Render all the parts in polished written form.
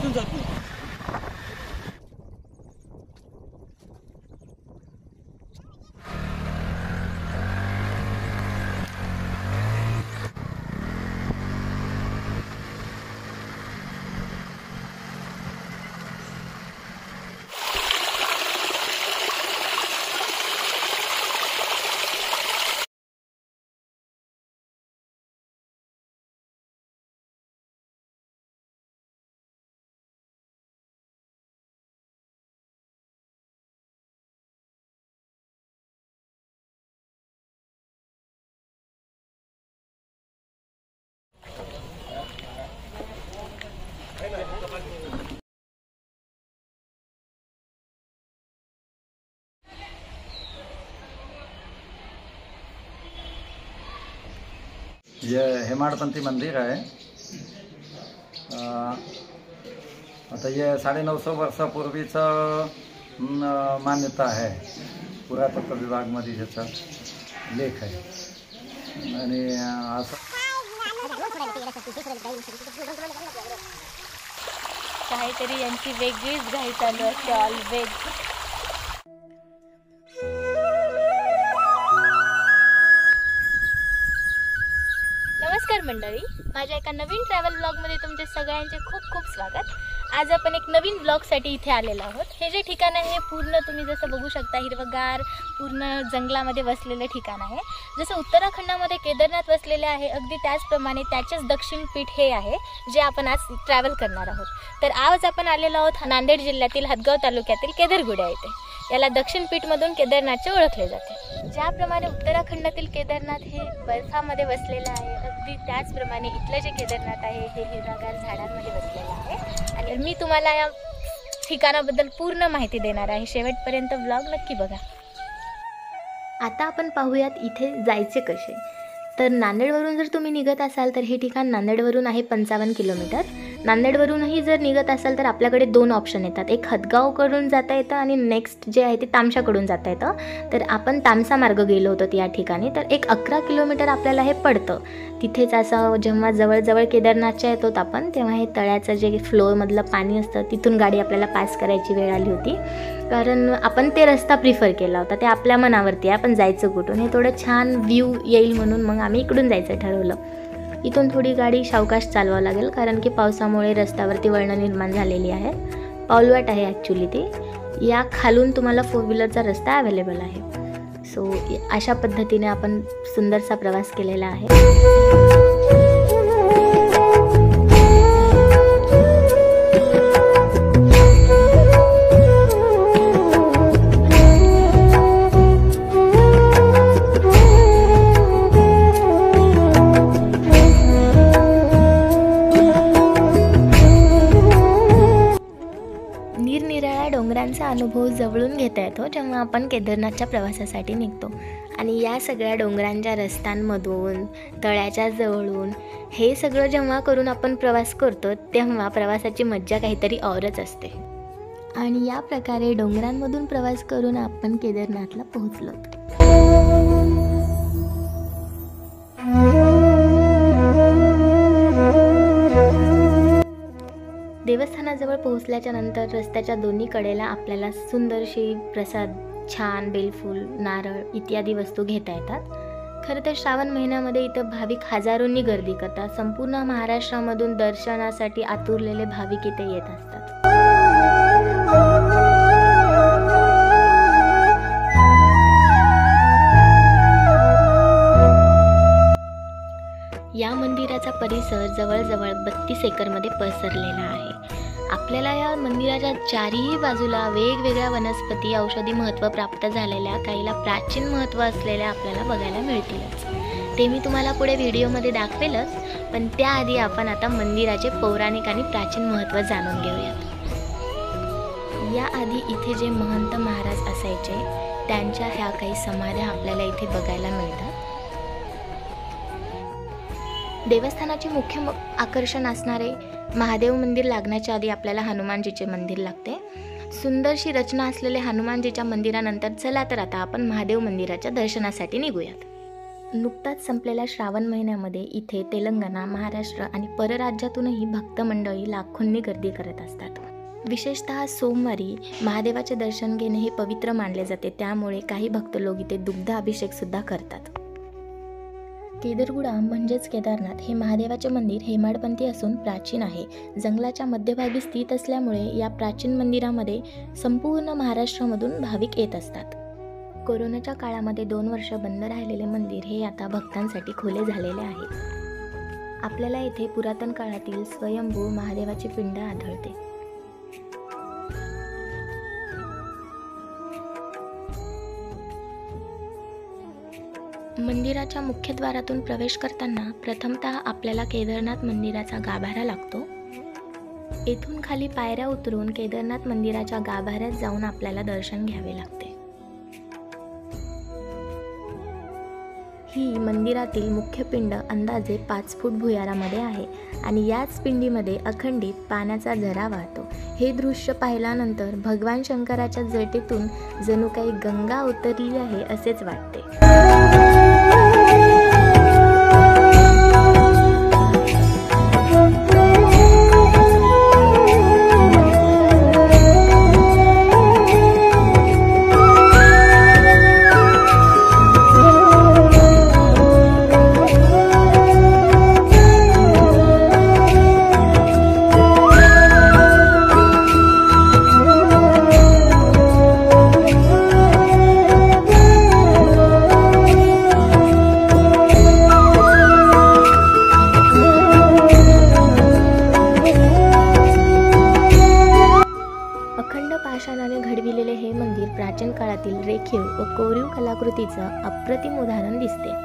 इथून जातो. ये हेमाडपंथी मंदिर आहे. आता ये 950 वर्षापूर्वीचं मान्यता आहे. पुरातत्व विभागमध्ये याचा लेख आहे. आणि असं काहीतरी यांची वेगळीच घाई चालू असते ऑलवेज. नमस्कार मंडळी, माझ्या एका नवीन ट्रॅव्हल ब्लॉगमध्ये तुमचे सगळ्यांचे खूप खूप स्वागत. आज आपण एक नवीन ब्लॉगसाठी इथे आलेलो आहोत. हे जे ठिकाण आहे पूर्ण तुम्ही जसं बघू शकता हिरवगार पूर्ण जंगलामध्ये वसलेलं ठिकाण आहे. जसं उत्तराखंडामध्ये केदारनाथ वसलेले आहे अगदी त्याचप्रमाणे त्याचेच दक्षिण पीठ हे आहे जे आपण आज ट्रॅव्हल करणार आहोत. तर आज आपण आलेलो आहोत नांदेड जिल्ह्यातील हदगाव तालुक्यातील केदारगुड्या येथे. याला दक्षिण पीठमधून केदारनाथचे ओळखले जाते. ज्याप्रमाणे उत्तराखंडातील केदारनाथ हे बर्फामध्ये वसलेलं आहे अगदी त्याचप्रमाणे इथलं जे केदारनाथ आहे हे हिरवागार झाडांमध्ये वसलेलं आहे. आणि मी तुम्हाला या ठिकाणाबद्दल पूर्ण माहिती देणार आहे. शेवटपर्यंत व्लॉग नक्की बघा. आता आपण पाहूयात इथे जायचे कसे. तर नांदेडवरून जर तुम्ही निघत असाल तर हे ठिकाण नांदेडवरून आहे 55 किलोमीटर. नांदेडवरूनही जर निघत असाल तर आपल्याकडे 2 ऑप्शन येतात. एक हदगावकडून जाता येतं आणि नेक्स्ट जे आहे ते तामशाकडून जाता येतं. तर आपण तामसा मार्ग गेलो होतो या ठिकाणी. तर एक 11 किलोमीटर आपल्याला हे पडतं. तिथेच असं जेव्हा जवळजवळ केदारनाथच्या येतो आपण तेव्हा हे तळ्याचं जे फ्लोअरमधलं पाणी असतं तिथून गाडी आपल्याला पास करायची वेळ आली होती. कारण आपण ते रस्ता प्रिफर केला होता. ते आपल्या मनावरती आहे आपण जायचं कुठून. हे थोडं छान व्ह्यू येईल म्हणून मग आम्ही इकडून जायचं ठरवलं. इथून थोडी गाडी सावकाश चालवावं लागेल कारण की पावसामुळे रस्त्यावरती वळणं निर्माण झालेली आहे. पाऊलवाट आहे ॲक्च्युली ती. या खालून तुम्हाला 4 व्हीलरचा रस्ता अवेलेबल आहे. सो अशा पद्धतीने आपण सुंदरसा प्रवास केलेला आहे. निरनिराळ्या डोंगरांचा अनुभव जवळून घेता येतो जेव्हा आपण केदारनाथच्या प्रवासासाठी निघतो. आणि या सगळ्या डोंगरांच्या रस्त्यांमधून तळ्याच्या जवळून हे सगळं जेव्हा करून आपण प्रवास करतो तेव्हा प्रवासाची मज्जा काहीतरी औरच असते. आणि या प्रकारे डोंगरांमधून प्रवास करून आपण केदारनाथला पोहोचलो. देवस्थानाजवळ पोहोचल्याच्या नंतर रस्त्याच्या दोन्ही कडेला आपल्याला सुंदरशी प्रसाद, छान बेलफूल, नारळ इत्यादी वस्तू घेता येतात. खरं तर श्रावण महिन्यामध्ये इथं भाविक हजारोंनी गर्दी करतात. संपूर्ण महाराष्ट्रामधून दर्शनासाठी आतुरलेले भाविक इथे येत असतात. या मंदिराचा परिसर जवळजवळ 32 एकरमध्ये पसरलेला आहे. आपल्याला या मंदिराच्या चारही बाजूला वेगवेगळ्या वनस्पती, औषधी महत्त्व प्राप्त झालेल्या, काहीला प्राचीन महत्त्व असलेल्या आपल्याला बघायला मिळतीलच. ते मी तुम्हाला पुढे व्हिडिओमध्ये दाखवेलच. पण त्याआधी आपण आता मंदिराचे पौराणिक आणि प्राचीन महत्त्व जाणून घेऊयात. याआधी इथे जे महंत महाराज असायचे त्यांच्या ह्या काही समाध्या आपल्याला इथे बघायला मिळतात. देवस्थानाचे मुख्य आकर्षण असणारे महादेव मंदिर लागण्याच्या आधी आपल्याला हनुमानजीचे मंदिर लागते. सुंदरशी रचना असलेले हनुमानजीच्या मंदिरानंतर चला तर आता आपण महादेव मंदिराच्या दर्शनासाठी निघूयात. नुकताच संपलेल्या श्रावण महिन्यामध्ये इथे तेलंगणा, महाराष्ट्र आणि परराज्यातूनही भक्त मंडळी लाखोंनी गर्दी करत असतात. विशेषतः सोमवारी महादेवाचे दर्शन घेणे हे पवित्र मानले जाते, त्यामुळे काही भक्त लोक इथे दुग्ध अभिषेकसुद्धा करतात. केदरगुडा म्हणजेच केदारनाथ हे महादेवाचे मंदिर हेमाडपंथी असून प्राचीन आहे. जंगलाच्या मध्यभागी स्थित असल्यामुळे या प्राचीन मंदिरामध्ये संपूर्ण महाराष्ट्रामधून भाविक येत असतात. कोरोनाच्या काळामध्ये 2 वर्ष बंद राहिलेले मंदिर हे आता भक्तांसाठी खुले झालेले आहे. आपल्याला येथे पुरातन काळातील स्वयंभू महादेवाची पिंड आढळते. मंदिराच्या मुख्यद्वारातून प्रवेश करताना प्रथमतः आपल्याला केदारनाथ मंदिराचा गाभारा लागतो. येथून खाली पायऱ्या उतरून केदारनाथ मंदिराच्या गाभाऱ्यात जाऊन आपल्याला दर्शन घ्यावे लागते. ही मंदिरातील मुख्य पिंड अंदाजे 5 फूट भुयारामध्ये आहे आणि याच पिंडीमध्ये अखंडित पाण्याचा झरा वाहतो. हे दृश्य पाहिल्यानंतर भगवान शंकराच्या जटेतून जणू काही गंगा उतरली आहे असेच वाटते. पाषाणाने घडविलेले हे मंदिर प्राचीन काळातील रेखीव व कोरीव कलाकृतीचं अप्रतिम उदाहरण दिसते.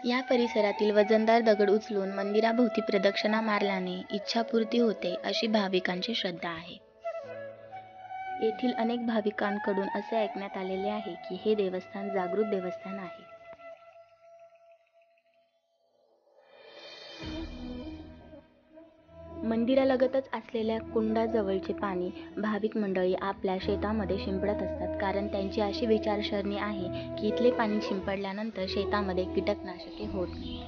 या परिसरातील वजनदार दगड उचलून मंदिराभोवती प्रदक्षिणा मारल्याने इच्छापूर्ती होते अशी भाविकांची श्रद्धा आहे. येथील अनेक भाविकांकडून असे ऐकण्यात आलेले आहे की हे देवस्थान जागृत देवस्थान आहे. मंदिरालगतच असलेल्या कुंडाजवळचे पाणी भाविक मंडळी आपल्या शेतामध्ये शिंपडत असतात, कारण त्यांची अशी विचारसरणी आहे की इथले पाणी शिंपडल्यानंतर शेतामध्ये कीटकनाशके होत नाही.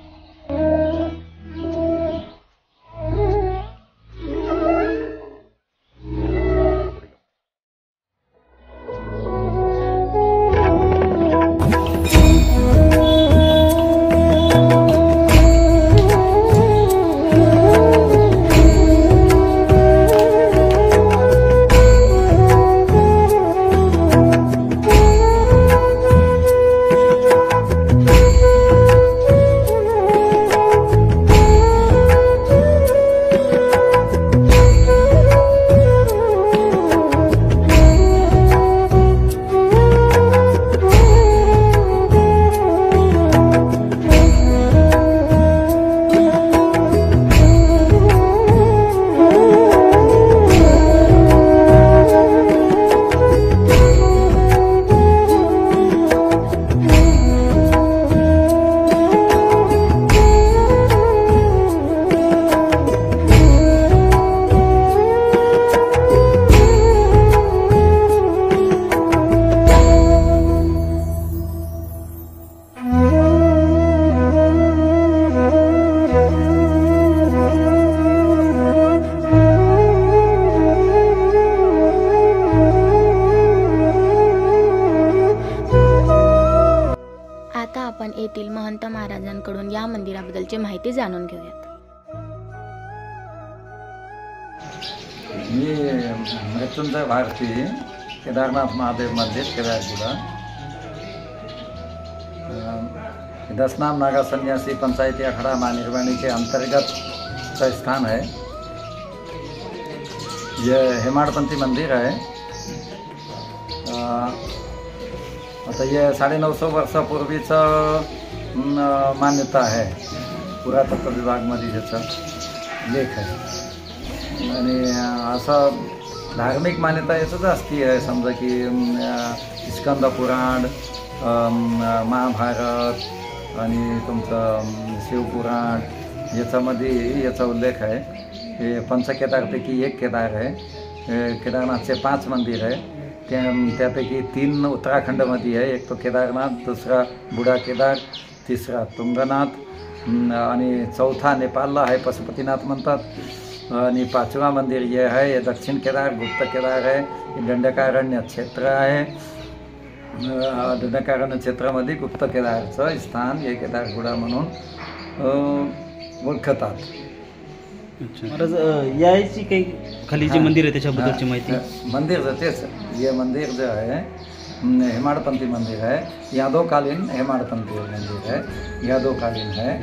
येथील महंत महाराजांकडून या मंदिराबद्दलची माहिती जाणून घेऊयात. मी मृत्युंजय भारती, केदारनाथ महादेव मंदिर, केदारगुड़ा. दसनाम नागा सन्यासी पंचायती अखाड़ा माँ निर्वाणी के अंतर्गत का स्थान है. ये हेमाडपंथी मंदिर आहे. आता हे 950 वर्षापूर्वीचं मान्यता आहे. पुरातत्व विभागमध्ये ज्याचा लेख आहे. आणि असं धार्मिक मान्यता याचं जास्ती आहे. समजा की स्कंद पुराण, महाभारत आणि तुमचं शिवपुराण याच्यामध्ये याचा उल्लेख आहे. हे पंचकेदारपैकी एक केदार आहे. केदारनाथचे 5 मंदिर आहे. त्यापैकी 3 उत्तराखंडमध्ये आहे. एक तो केदारनाथ, दुसरा बुढा केदार, तिसरा तुंगनाथ आणि चौथा नेपाळला आहे, पशुपतीनाथ म्हणतात. आणि 5वा मंदिर जे आहे हे दक्षिण केदार, गुप्त केदार आहे. हे दंडकारण्य क्षेत्र आहे. दंडकारण्य क्षेत्रामध्ये गुप्त केदारचं स्थान हे केदारगुडा म्हणून ओळखतात. महाराज याची काही खाली जे मंदिर आहे त्याच्याबद्दलची माहिती. मंदिर तेच हे मंदिर जे आहे हेमाडपंथी मंदिर आहे. यादवकालीन हेमाडपंथी मंदिर आहे. यादवकालीन आहे.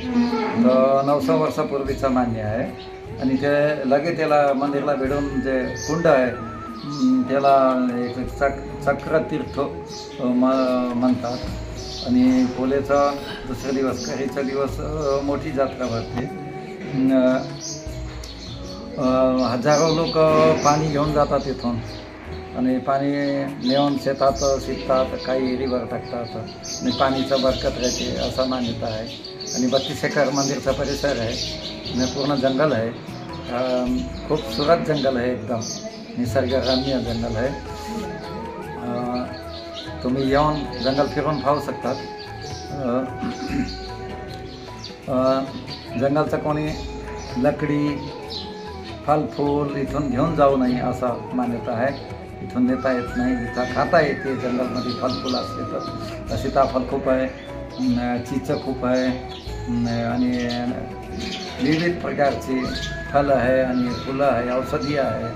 तर 900 वर्षापूर्वीचं मान्य आहे. आणि ते लगे त्याला मंदिरला भिडून जे कुंड आहे त्याला एक चक्रतीर्थ म्हणतात. आणि पोलेचा दुसरा दिवस, करीचा दिवस मोठी जत्रा भरते. हजारो लोक पाणी घेऊन जातात इथून आणि पाणी नेऊन शेतात शिकतात, काही एरीवर टाकतात आणि पाणीचं बरकत राहते असं मान्यता आहे. आणि 32 एकर मंदिरचा परिसर आहे आणि पूर्ण जंगल आहे. खूपसूरत जंगल आहे, एकदम निसर्गरम्य जंगल आहे. तुम्ही येऊन जंगल फिरून पाहू शकतात. जंगलचं कोणी लकडी फल फूल इथून घेऊन जाऊ नये असं मान्यता आहे. इथून नेता येत नाही, इथं खाता येते. जंगलमध्ये फलफूल असले तर सीताफळ खूप आहे, चिंच खूप आहे आणि विविध प्रकारची फलं आहे आणि फुलं आहे, औषधी आहे.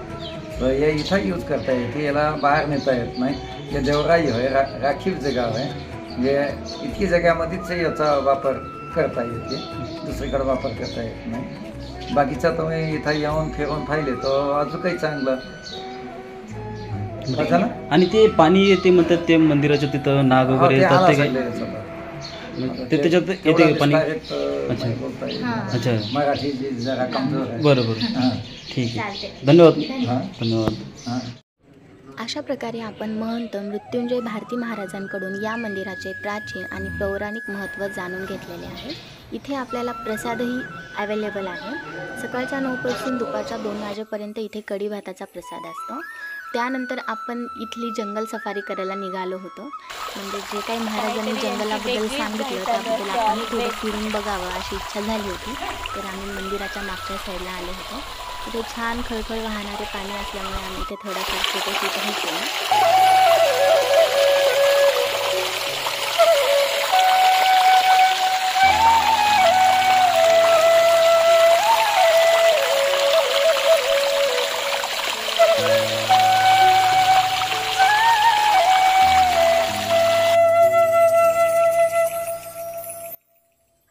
तर हे इथं यूज करता येते. याला बाहेर नेता येत नाही. हे देवराई आहे, राखीव जगा आहे. म्हणजे इतकी जगामध्येच याचा वापर करता येते, दुसरीकडे वापर करता येत नाही. बाकीचा तुम्ही इथं येऊन फिरून पाहिले तर अजून काही चांगलं. आणि ते पाणी येते म्हणतात ते मंदिराच्या तिथं नाग वगैरे येतात ते त्याच्यात येते पाणी. अच्छा, मराठी जरा कमजोर आहे. बरोबर, ठीक आहे. धन्यवाद. धन्यवाद. अशा प्रकारे आपण महंत मृत्युंजय भारती महाराजांकडून या मंदिराचे प्राचीन आणि पौराणिक महत्त्व जाणून घेतलेले आहे. इथे आपल्याला प्रसादही अवेलेबल आहे. सकाळच्या 9 पासून दुपारच्या 2 वाजेपर्यंत इथे कढी भाताचा प्रसाद असतो. त्यानंतर आपण इथली जंगल सफारी करायला निघालो होतो. म्हणजे जे काही महाराजांनी जंगलाबद्दल सांगितलं त्याबद्दल आपण थोडं फिरून बघावं अशी इच्छा झाली होती. तर आम्ही मंदिराच्या मागच्या साईडला आलो होतो. तिथे छान खळखळ वाहणारे पाणी असल्यामुळे आम्ही इथे थोडासा फोटोशूटही केला.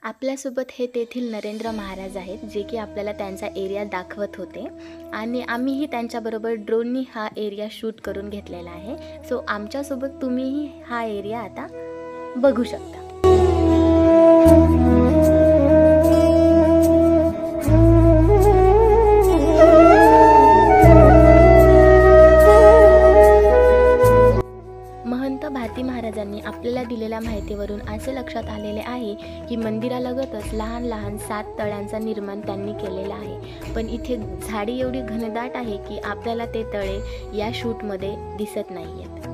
आपल्यासोबत हे तेथील नरेंद्र महाराज आहेत, जे की आपल्याला त्यांचा एरिया दाखवत होते आणि आम्हीही त्यांच्याबरोबर ड्रोननी हा एरिया शूट करून घेतलेला आहे. सो आमच्यासोबत तुम्हीही हा एरिया आता बघू शकता. भारती महाराजांनी आपल्याला दिलेल्या माहितीवरून असे लक्षात आलेले आहे की मंदिरालगतच लहान लहान 7 तळ्यांचा निर्माण त्यांनी केलेला आहे. पण इथे झाडी एवढी घनदाट आहे की आपल्याला ते तळे या शूटमध्ये दिसत नाही आहेत.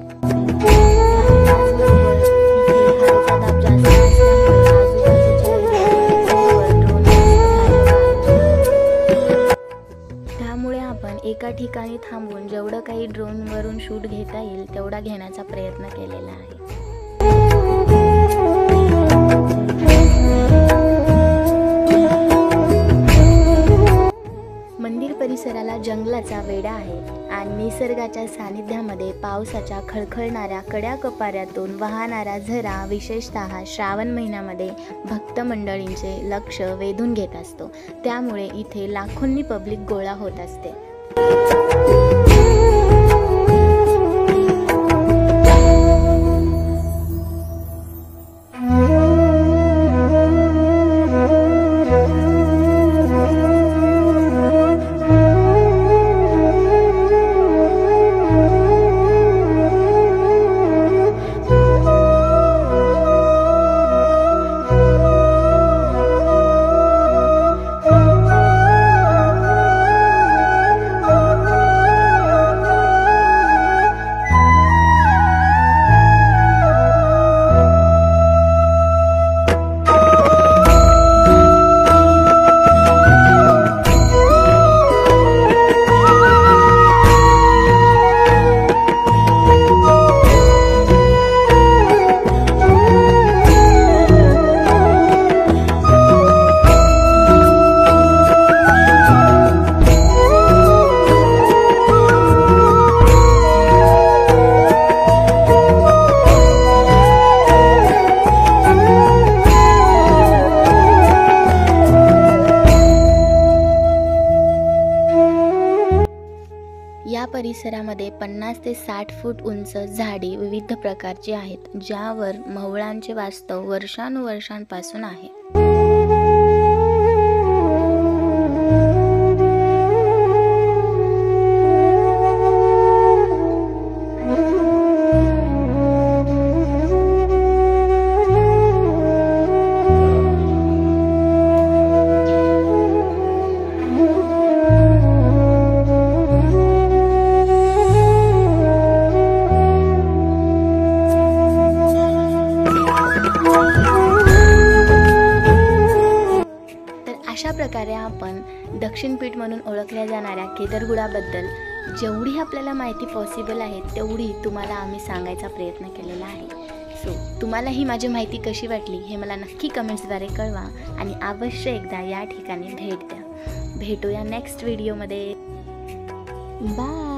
त्यामुळे आपण एका ठिकाणी थांबून जेवढं काही ड्रोनवरून शूट घेता येईल तेवढा घेण्याचा प्रयत्न केलेला आहे. मंदिर परिसराला जंगलाचा वेढा आहे आणि निसर्गाच्या सानिध्यामध्ये पावसाच्या खळखळणाऱ्या कड्या कपाऱ्यातून वाहणारा झरा विशेषतः श्रावण महिन्यामध्ये भक्त मंडळींचे लक्ष वेधून घेत असतो. त्यामुळे इथे लाखोंनी पब्लिक गोळा होत असते. परिसरामध्ये 50 ते 60 फूट उंच झाडे विविध प्रकारची आहेत, ज्यावर मवळांचे वास्तव वर्षानुवर्षांपासून आहे. अशा प्रकारे आपण दक्षिण पीठ म्हणून ओळखल्या जाणाऱ्या केदरगुडाबद्दल जेवढी आपल्याला माहिती पॉसिबल आहे तेवढी तुम्हाला आम्ही सांगायचा प्रयत्न केलेला आहे. सो तुम्हाला ही माझी माहिती कशी वाटली हे मला नक्की कमेंट्सद्वारे कळवा आणि अवश्य एकदा या ठिकाणी भेट द्या. भेटूया नेक्स्ट व्हिडिओमध्ये. बाय.